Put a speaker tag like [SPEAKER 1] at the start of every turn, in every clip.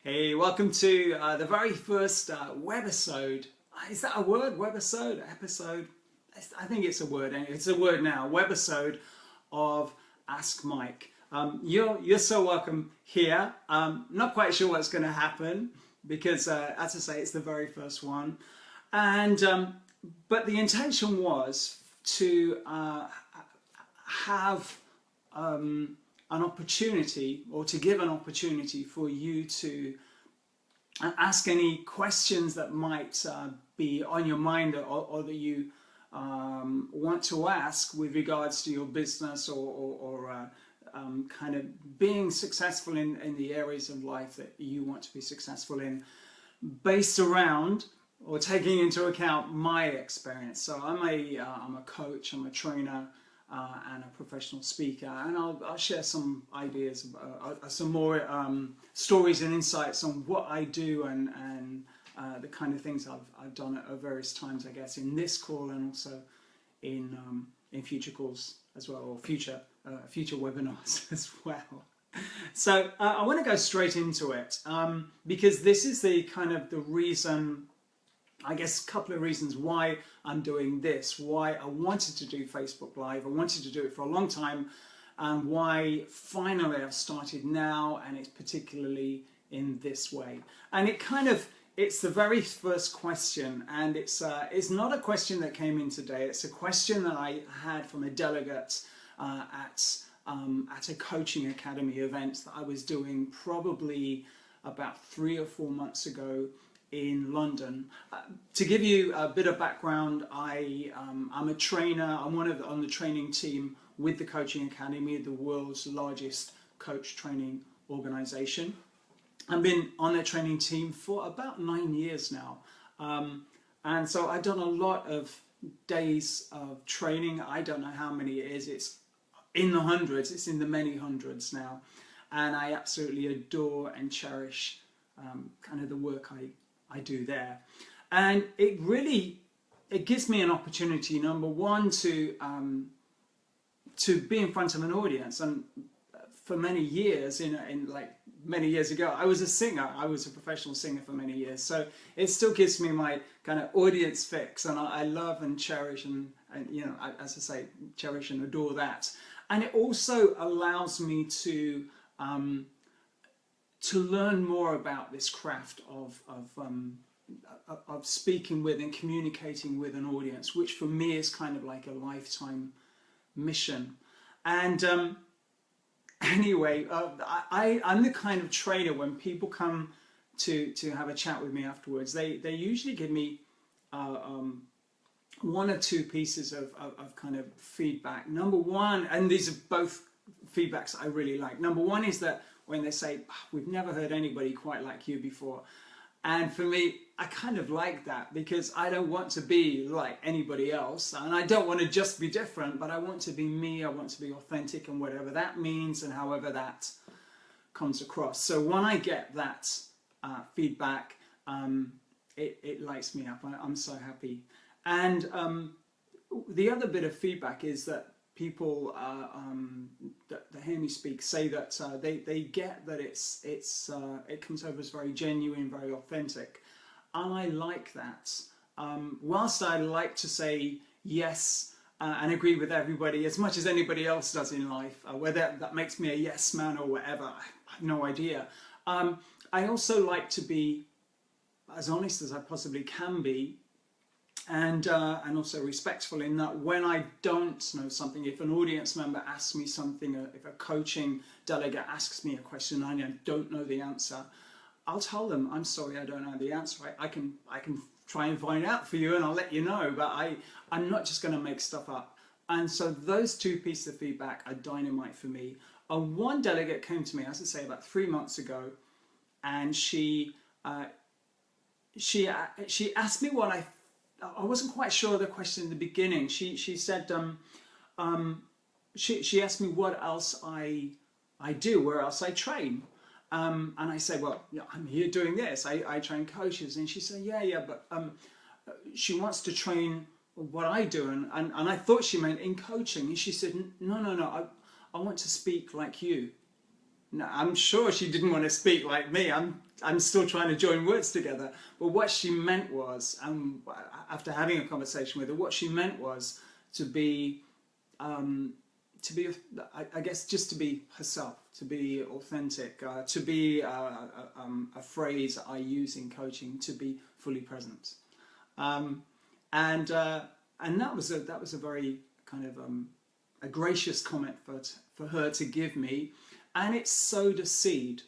[SPEAKER 1] Hey, welcome to the very first webisode. Is that a word? Webisode? Episode? I think it's a word. It's a word now. Webisode of Ask Mike. You're so welcome here. Not quite sure what's going to happen because, as I say, it's the very first one. And but the intention was to have an opportunity, or to give an opportunity for you to ask any questions that might be on your mind, or that you want to ask with regards to your business, or kind of being successful in the areas of life that you want to be successful in, based around or taking into account my experience. So I'm a coach, I'm a trainer, and a professional speaker, and I'll share some ideas, some more stories and insights on what I do and the kind of things I've done at various times, I guess, in this call and also in future calls as well, or future webinars as well. So I want to go straight into it because this is the reason, I guess, a couple of reasons why I'm doing this, why I wanted to do Facebook Live. I wanted to do it for a long time, and why finally I've started now, and it's particularly in this way. And it's the very first question, and it's not a question that came in today. It's a question that I had from a delegate at a coaching academy event that I was doing probably about 3 or 4 months ago in London. To give you a bit of background, I'm a trainer. I'm on the training team with the Coaching Academy, the world's largest coach training organization. I've been on the training team for about 9 years now. And so I've done a lot of days of training. I don't know how many it is. It's in the hundreds. It's in the many hundreds now. And I absolutely adore and cherish kind of the work I do there. And it gives me an opportunity, number one, to be in front of an audience. And for many years, many years ago, I was a singer. I was a professional singer for many years. So it still gives me my kind of audience fix, and I love and cherish and as I say, cherish and adore that. And it also allows me to learn more about this craft of speaking with and communicating with an audience, which for me is kind of like a lifetime mission. And anyway, I'm the kind of trainer, when people come to have a chat with me afterwards, they usually give me 1 or 2 pieces of kind of feedback. Number one, and these are both feedbacks I really like. Number one is that when they say, we've never heard anybody quite like you before. And for me, I kind of like that, because I don't want to be like anybody else, and I don't want to just be different, but I want to be me. I want to be authentic, and whatever that means and however that comes across. So when I get that feedback, it lights me up. I'm so happy. And the other bit of feedback is that people that hear me speak say that they get that it comes over as very genuine, very authentic, and I like that. Whilst I like to say yes and agree with everybody as much as anybody else does in life, whether that makes me a yes man or whatever, I have no idea. I also like to be as honest as I possibly can be, and also respectful, in that when I don't know something, if an audience member asks me something, if a coaching delegate asks me a question and I don't know the answer, I'll tell them, I'm sorry, I don't know the answer. I can try and find out for you, and I'll let you know, but I'm not just going to make stuff up. And so those 2 pieces of feedback are dynamite for me. One delegate came to me, as I say, about 3 months ago, and she asked me what I wasn't quite sure of the question in the beginning. She said, she asked me what else I do, where else I train. And I said, well, yeah, I'm here doing this. I train coaches. And she said, yeah, but she wants to train what I do. And I thought she meant in coaching. And she said, no, I want to speak like you. no, I'm sure she didn't want to speak like me. I'm still trying to join words together. But what she meant was, after having a conversation with her, what she meant was to be, I guess, just to be herself, to be authentic, to be a phrase I use in coaching, to be fully present. And that was a very kind of a gracious comment for her to give me, and it sowed a seed.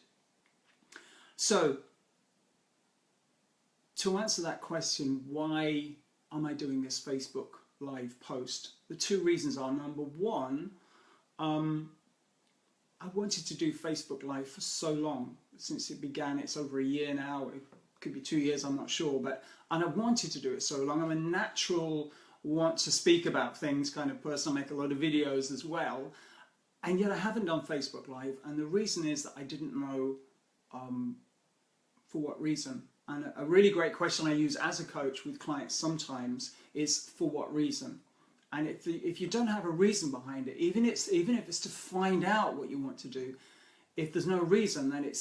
[SPEAKER 1] So to answer that question, why am I doing this Facebook Live post? The two reasons are, number one, I wanted to do Facebook Live for so long, since it began. It's over a year now. It could be 2 years, I'm not sure, and I wanted to do it so long. I'm a natural want to speak about things kind of person. I make a lot of videos as well, and yet I haven't done Facebook Live, and the reason is that I didn't know for what reason. And a really great question I use as a coach with clients sometimes is, for what reason? And if you don't have a reason behind it, even if it's to find out what you want to do, if there's no reason, then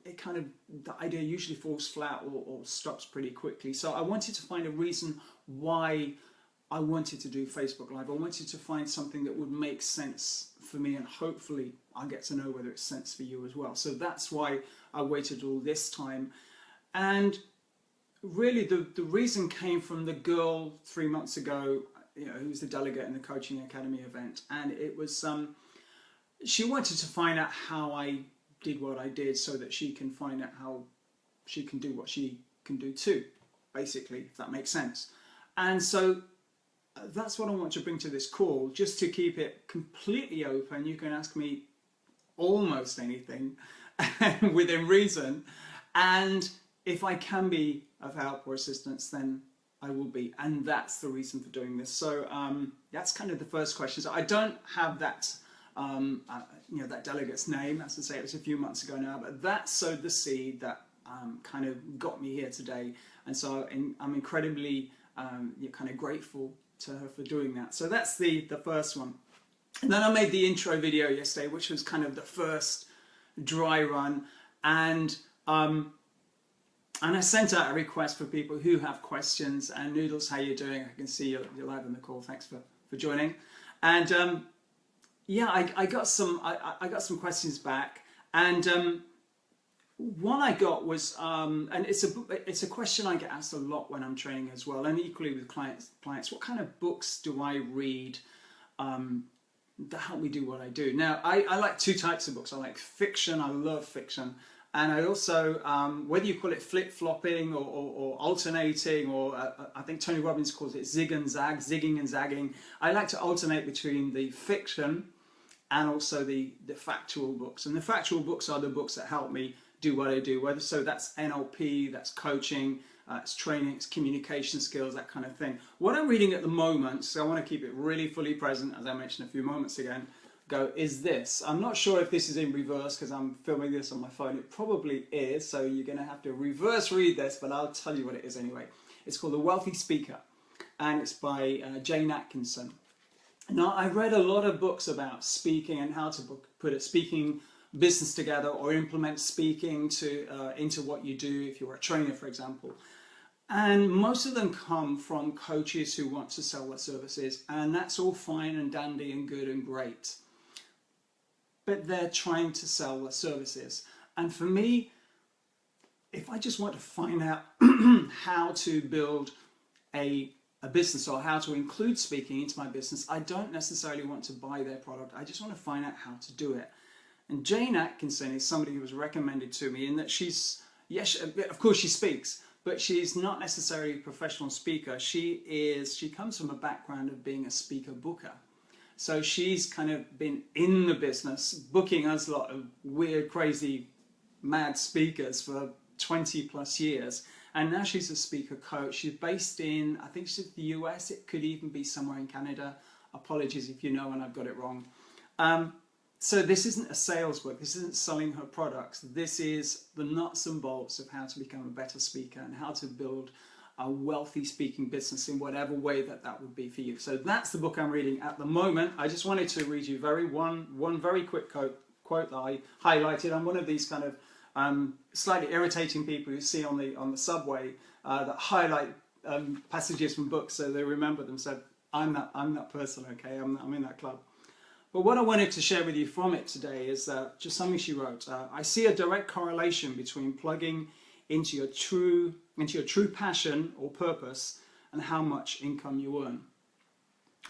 [SPEAKER 1] the idea usually falls flat or stops pretty quickly. So I wanted to find a reason why I wanted to do Facebook Live. I wanted to find something that would make sense for me, and hopefully I'll get to know whether it's sense for you as well. So that's why I waited all this time. And really the reason came from the girl 3 months ago, who was the delegate in the Coaching Academy event. And it was, she wanted to find out how I did what I did, so that she can find out how she can do what she can do too, basically, if that makes sense. And so that's what I want to bring to this call, just to keep it completely open. You can ask me almost anything within reason, and if I can be of help or assistance, then I will be, and that's the reason for doing this. So that's kind of the first question. So I don't have that that delegate's name. As I say, it was a few months ago now, but that sowed the seed that kind of got me here today. And so I'm incredibly kind of grateful to her for doing that. So that's the first one. And then I made the intro video yesterday, which was kind of the first dry run, and I sent out a request for people who have questions. And Noodles, how you doing? I can see you're live on the call. Thanks for joining. And yeah, I got some questions back, and one I got was, and it's a question I get asked a lot when I'm training as well, and equally with clients. What kind of books do I read that help me do what I do? Now, I like two types of books. I like fiction. I love fiction. And I also, whether you call it flip-flopping or alternating, or I think Tony Robbins calls it zig and zag, zigging and zagging. I like to alternate between the fiction and also the factual books. And the factual books are the books that help me do what I do. So that's NLP, that's coaching, it's training, it's communication skills, that kind of thing. What I'm reading at the moment, so I want to keep it really fully present, as I mentioned a few moments ago, is this. I'm not sure if this is in reverse because I'm filming this on my phone. It probably is, so you're going to have to reverse read this, but I'll tell you what it is anyway. It's called The Wealthy Speaker, and it's by Jane Atkinson. Now, I read a lot of books about speaking and how to put a speaking business together, or implement speaking into what you do if you're a trainer, for example. And most of them come from coaches who want to sell their services, and that's all fine and dandy and good and great. But they're trying to sell their services. And for me, if I just want to find out how to build a business, or how to include speaking into my business, I don't necessarily want to buy their product. I just want to find out how to do it. And Jane Atkinson is somebody who was recommended to me, in that she's, yes, of course she speaks, but she's not necessarily a professional speaker. She comes from a background of being a speaker booker. So she's kind of been in the business, booking us a lot of weird, crazy, mad speakers for 20 plus years. And now she's a speaker coach. She's based in, I think she's the US. It could even be somewhere in Canada. Apologies if you know and I've got it wrong. So this isn't a sales book. This isn't selling her products. This is the nuts and bolts of how to become a better speaker and how to build a wealthy speaking business in whatever way that would be for you. So that's the book I'm reading at the moment. I just wanted to read you one very quick quote quote that I highlighted. I'm one of these kind of slightly irritating people you see on the subway that highlight passages from books so they remember them. So I'm that person, okay? I'm in that club. But what I wanted to share with you from it today is just something she wrote. I see a direct correlation between plugging into your true passion or purpose and how much income you earn.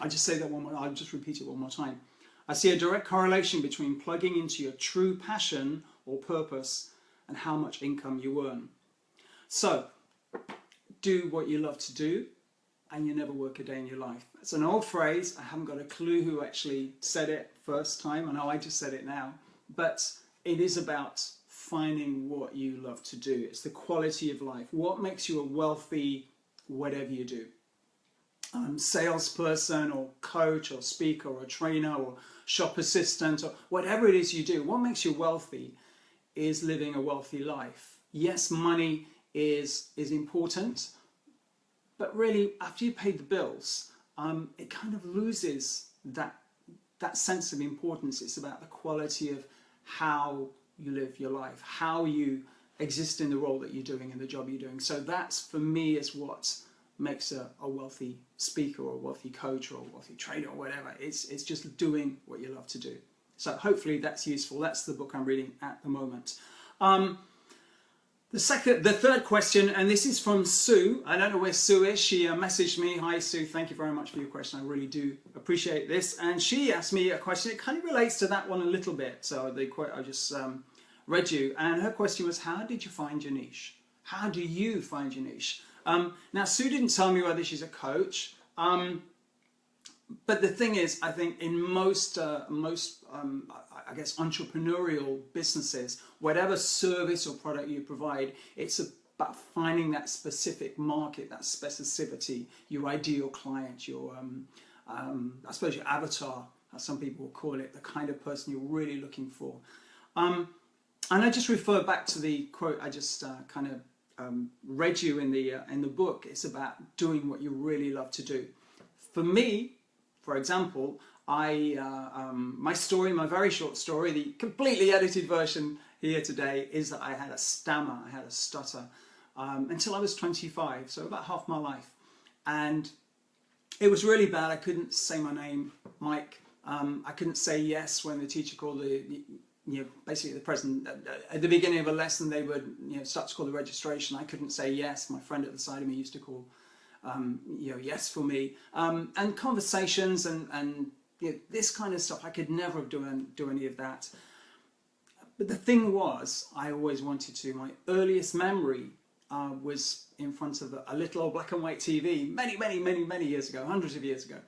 [SPEAKER 1] I'll just say that one more. I'll just repeat it one more time. I see a direct correlation between plugging into your true passion or purpose and how much income you earn. So, do what you love to do, and you never work a day in your life. It's an old phrase. I haven't got a clue who actually said it first time. I know I just said it now. But it is about finding what you love to do. It's the quality of life. What makes you a wealthy whatever you do? Salesperson or coach or speaker or trainer or shop assistant or whatever it is you do. What makes you wealthy is living a wealthy life. Yes, money is important. But really, after you pay the bills, it kind of loses that sense of importance. It's about the quality of how you live your life, how you exist in the role that you're doing and the job you're doing. So that's, for me, is what makes a wealthy speaker or a wealthy coach or a wealthy trader or whatever. It's just doing what you love to do. So hopefully that's useful. That's the book I'm reading at the moment. The third question, and this is from Sue. I don't know where Sue is. She messaged me. Hi, Sue. Thank you very much for your question. I really do appreciate this. And she asked me a question. It kind of relates to that one a little bit. So the quote I just read you. And her question was, how did you find your niche? How do you find your niche? Now, Sue didn't tell me whether she's a coach. But the thing is, I think in most I guess, entrepreneurial businesses, whatever service or product you provide, it's about finding that specific market, that specificity, your ideal client, your, I suppose your avatar, as some people will call it, the kind of person you're really looking for. And I just refer back to the quote I just kind of read you in the book. It's about doing what you really love to do. For me, for example, my story, my very short story, the completely edited version here today, is that I had a stammer, I had a stutter until I was 25, so about half my life. And it was really bad. I couldn't say my name, Mike. I couldn't say yes when the teacher called basically the president, at the beginning of a lesson they would start to call the registration. I couldn't say yes. My friend at the side of me used to call yes for me. And conversations and this kind of stuff, I could never do any of that. But the thing was, I always wanted to. My earliest memory was in front of a little old black and white TV many years ago, hundreds of years ago.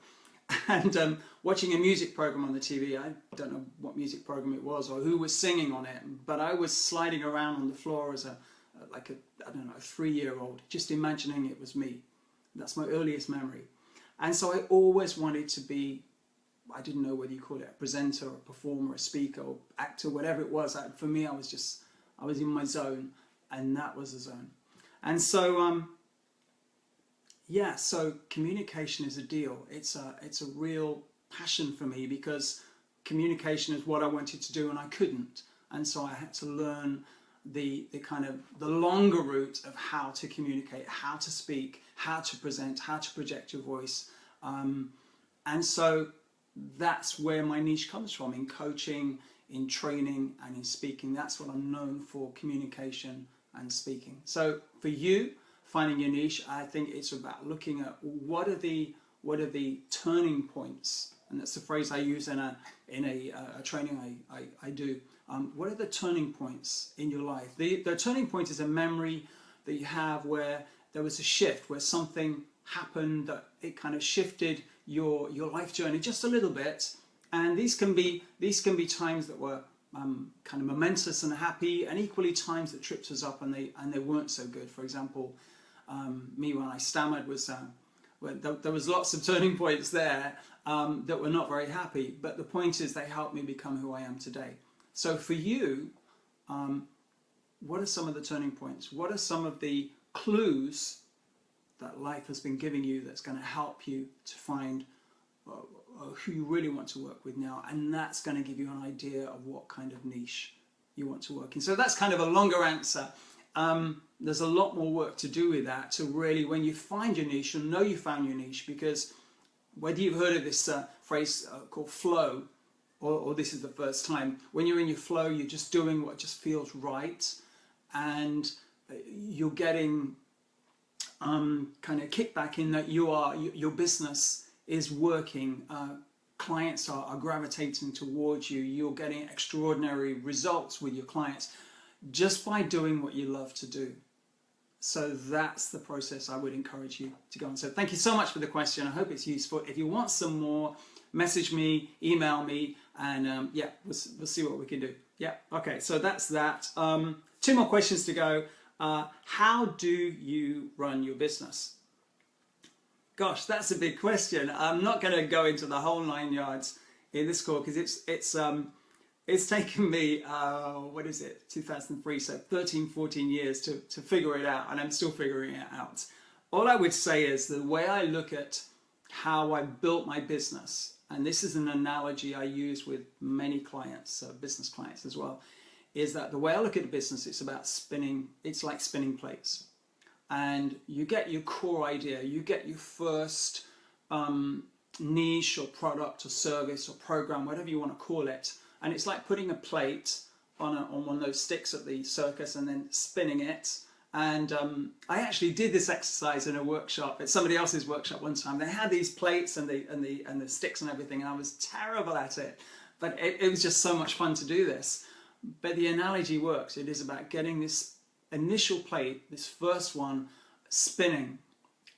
[SPEAKER 1] And watching a music program on the TV. I don't know what music program it was or who was singing on it, but I was sliding around on the floor as a 3-year-old, just imagining it was me. That's my earliest memory. And so I always wanted to be, I didn't know whether you call it a presenter, or a performer, a speaker, or actor, whatever it was. For me, I was in my zone, and that was the zone. And so, so communication is a deal. It's a real passion for me, because communication is what I wanted to do and I couldn't. And so I had to learn the longer route of how to communicate, how to speak, how to present, how to project your voice. And so that's where my niche comes from, in coaching, in training, and in speaking. That's what I'm known for, communication and speaking. So for you, finding your niche, I think it's about looking at what are the turning points, and that's the phrase I use in a training I do. What are the turning points in your life? The turning point is a memory that you have where there was a shift, where something happened that it kind of shifted your life journey just a little bit. And these can be times that were kind of momentous and happy, and equally times that tripped us up and they weren't so good. For example, me when I stammered there was lots of turning points there that were not very happy. But the point is, they helped me become who I am today. So for you, what are some of the turning points? What are some of the clues that life has been giving you that's going to help you to find who you really want to work with now, and that's going to give you an idea of what kind of niche you want to work in. So that's kind of a longer answer. There's a lot more work to do with that to really, when you find your niche, you'll know you found your niche, because whether you've heard of this phrase called flow, or this is the first time, when you're in your flow, you're just doing what just feels right, and you're getting kind of kickback in that your business is working, clients are gravitating towards you, you're getting extraordinary results with your clients just by doing what you love to do. So that's the process I would encourage you to go on. So thank you so much for the question. I hope it's useful. If you want some more, message me, email me, and yeah, we'll see what we can do. Yeah, okay, so that's that. 2 more questions to go. How do you run your business? Gosh, that's a big question. I'm not going to go into the whole 9 yards in this call, because it's taken me, what is it, 2003, so 13, 14 years to figure it out, and I'm still figuring it out. All I would say is the way I look at how I built my business, and this is an analogy I use with many clients, business clients as well, is that the way I look at a business, it's about spinning, it's like spinning plates. And you get your core idea, you get your first niche or product or service or program, whatever you want to call it, and it's like putting a plate on one of those sticks at the circus and then spinning it. And I actually did this exercise in a workshop, at somebody else's workshop one time. They had these plates and the sticks and everything, and I was terrible at it, but it was just so much fun to do this. But the analogy works. It is about getting this initial plate, this first one, spinning,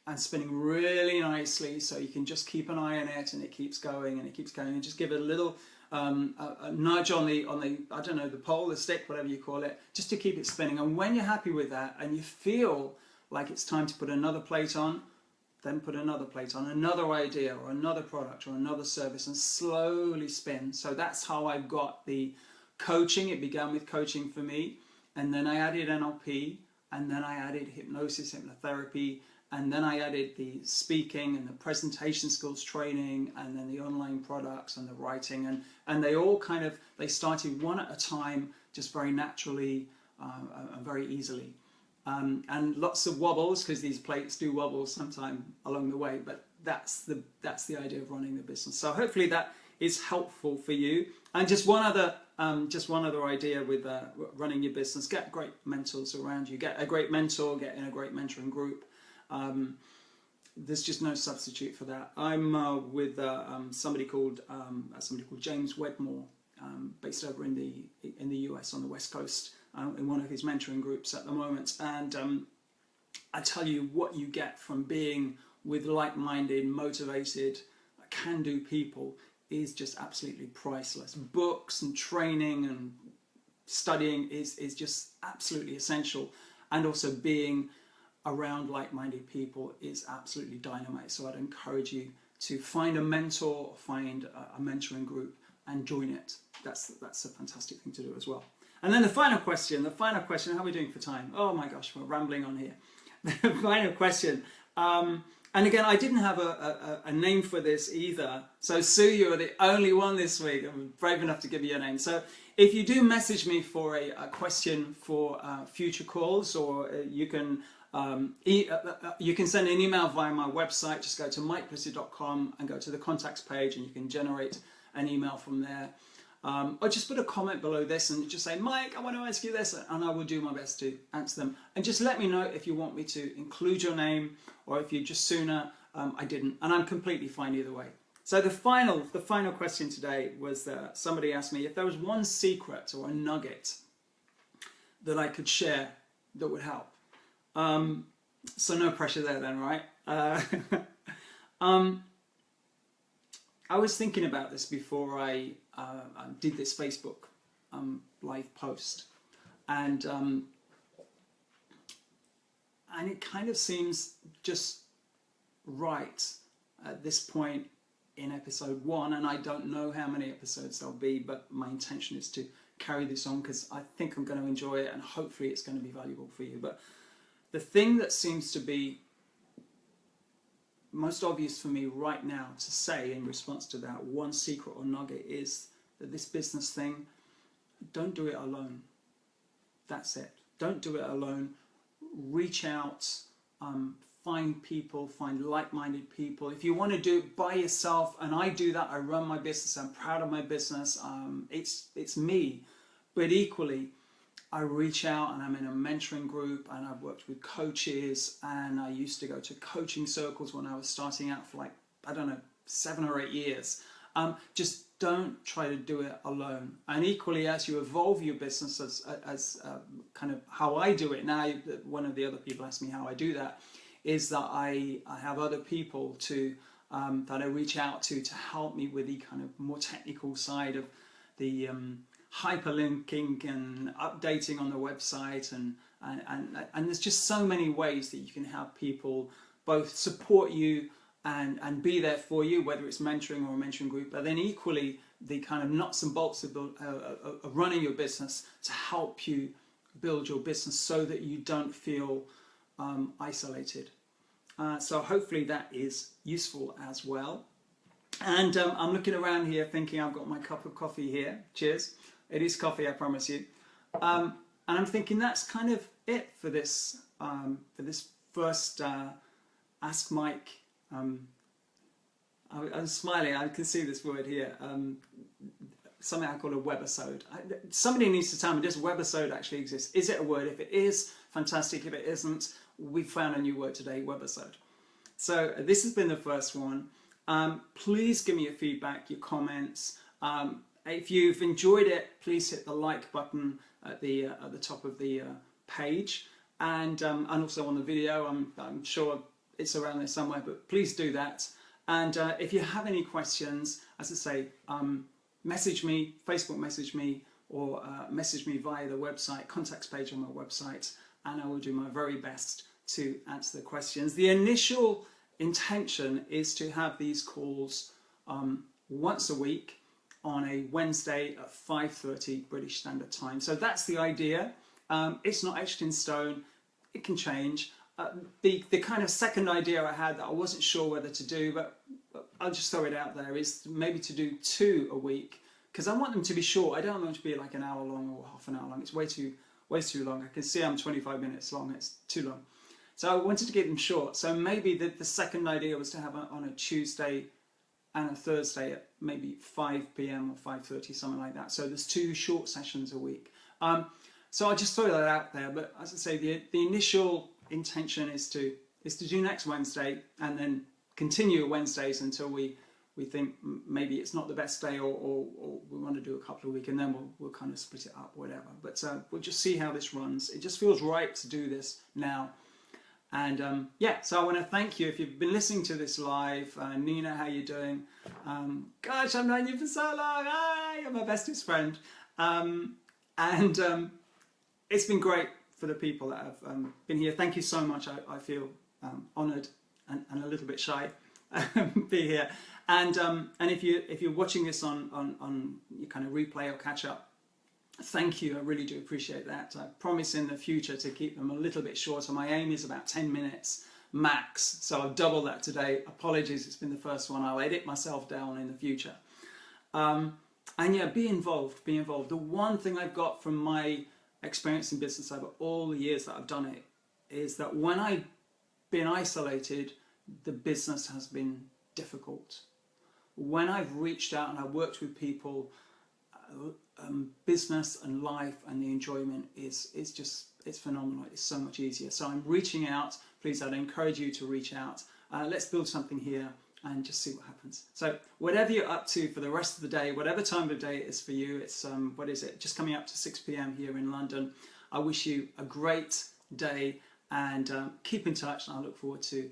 [SPEAKER 1] and spinning really nicely, so you can just keep an eye on it, and it keeps going and it keeps going, and just give it a little a nudge on the I don't know, the pole, the stick, whatever you call it, just to keep it spinning. And when you're happy with that and you feel like it's time to put another plate on, then put another plate on, another idea or another product or another service, and slowly spin. So that's how I got the coaching. It began with coaching for me, and then I added NLP, and then I added hypnosis, hypnotherapy, and then I added the speaking and the presentation skills training, and then the online products and the writing, and they all kind of, they started one at a time, just very naturally and very easily. And lots of wobbles, because these plates do wobble sometime along the way, but that's the idea of running the business. So hopefully that is helpful for you. And just one other idea with running your business: get great mentors around you. Get a great mentor. Get in a great mentoring group. There's just no substitute for that. I'm with somebody called James Wedmore, based over in the US on the West Coast, in one of his mentoring groups at the moment. And I tell you, what you get from being with like-minded, motivated, can-do people is just absolutely priceless. Books and training and studying is just absolutely essential, and also being around like-minded people is absolutely dynamite. So I'd encourage you to find a mentor, find a mentoring group, and join it. That's a fantastic thing to do as well. And then the final question, how are we doing for time? Oh my gosh, we're rambling on here. The final question, and again, I didn't have a name for this either. So Sue, you're the only one this week. I'm brave enough to give you a name. So if you do message me for a question for future calls, or you can send an email via my website. Just go to mikeblissett.com and go to the contacts page, and you can generate an email from there. Or just put a comment below this and just say, Mike, I want to ask you this, and I will do my best to answer them. And just let me know if you want me to include your name, or if you just sooner I didn't, and I'm completely fine either way. So the final question today was that somebody asked me if there was one secret or a nugget that I could share that would help. So no pressure there then, right? I was thinking about this before I did this Facebook live post, and it kind of seems just right at this point in episode 1, and I don't know how many episodes there'll be, but my intention is to carry this on because I think I'm going to enjoy it, and hopefully it's going to be valuable for you. But the thing that seems to be most obvious for me right now to say in response to that one secret or nugget is that this business thing, don't do it alone. That's it. Don't do it alone. Reach out, find people, find like-minded people. If you want to do it by yourself, and I do that, I run my business, I'm proud of my business, it's me. But equally, I reach out and I'm in a mentoring group, and I've worked with coaches, and I used to go to coaching circles when I was starting out for like, I don't know, 7 or 8 years. Just don't try to do it alone. And equally, as you evolve your business, as kind of how I do it now, one of the other people asked me how I do that, is that I have other people to that I reach out to help me with the kind of more technical side of the hyperlinking and updating on the website, and there's just so many ways that you can have people both support you and be there for you, whether it's mentoring or a mentoring group, but then equally the kind of nuts and bolts of running your business to help you build your business so that you don't feel isolated. So hopefully that is useful as well. And I'm looking around here thinking I've got my cup of coffee here. Cheers. It is coffee, I promise you. And I'm thinking that's kind of it for this first Ask Mike. I'm smiling, I can see this word here. Something I call a webisode. Somebody needs to tell me, does webisode actually exist? Is it a word? If it is, fantastic. If it isn't, we found a new word today, webisode. So this has been the first one. Please give me your feedback, your comments. If you've enjoyed it, please hit the like button at the top of the page, and also on the video. I'm sure it's around there somewhere, but please do that. And if you have any questions, as I say, message me, Facebook message me, or message me via the website, contacts page on my website, and I will do my very best to answer the questions. The initial intention is to have these calls once a week on a Wednesday at 5:30 British Standard Time. So that's the idea. It's not etched in stone. It can change. The kind of second idea I had that I wasn't sure whether to do, but I'll just throw it out there, is maybe to do 2 a week, because I want them to be short. I don't want them to be like an hour long or half an hour long. It's way too long. I can see I'm 25 minutes long. It's too long. So I wanted to keep them short. So maybe the second idea was to have on a Tuesday and a Thursday at maybe 5 p.m. or 5:30, something like that. So there's 2 short sessions a week. So I'll just throw that out there. But as I say, the initial intention is to do next Wednesday, and then continue Wednesdays until we think maybe it's not the best day, or we want to do a couple of weeks, and then we'll kind of split it up, whatever. But we'll just see how this runs. It just feels right to do this now. And yeah, so I want to thank you if you've been listening to this live. Nina, how you doing? Gosh, I've known you for so long. Hi, you're my bestest friend. It's been great for the people that have been here. Thank you so much. I feel honoured and a little bit shy to be here. And if you're watching this on your kind of replay or catch up, thank you. I really do appreciate that. I promise in the future to keep them a little bit shorter. My aim is about 10 minutes max, so I've doubled that today. Apologies, it's been the first one. I'll edit myself down in the future. And yeah, be involved. Be involved. The one thing I've got from my experience in business over all the years that I've done it is that when I've been isolated, the business has been difficult. When I've reached out and I've worked with people, business and life and the enjoyment is just, it's phenomenal. It's so much easier. So I'm reaching out. Please, I'd encourage you to reach out. Let's build something here and just see what happens. So whatever you're up to for the rest of the day, whatever time of day it is for you, it's what is it, just coming up to 6 p.m. here in London. I wish you a great day, and keep in touch, and I look forward to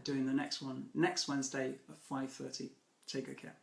[SPEAKER 1] doing the next one next Wednesday at 5:30. Take good care.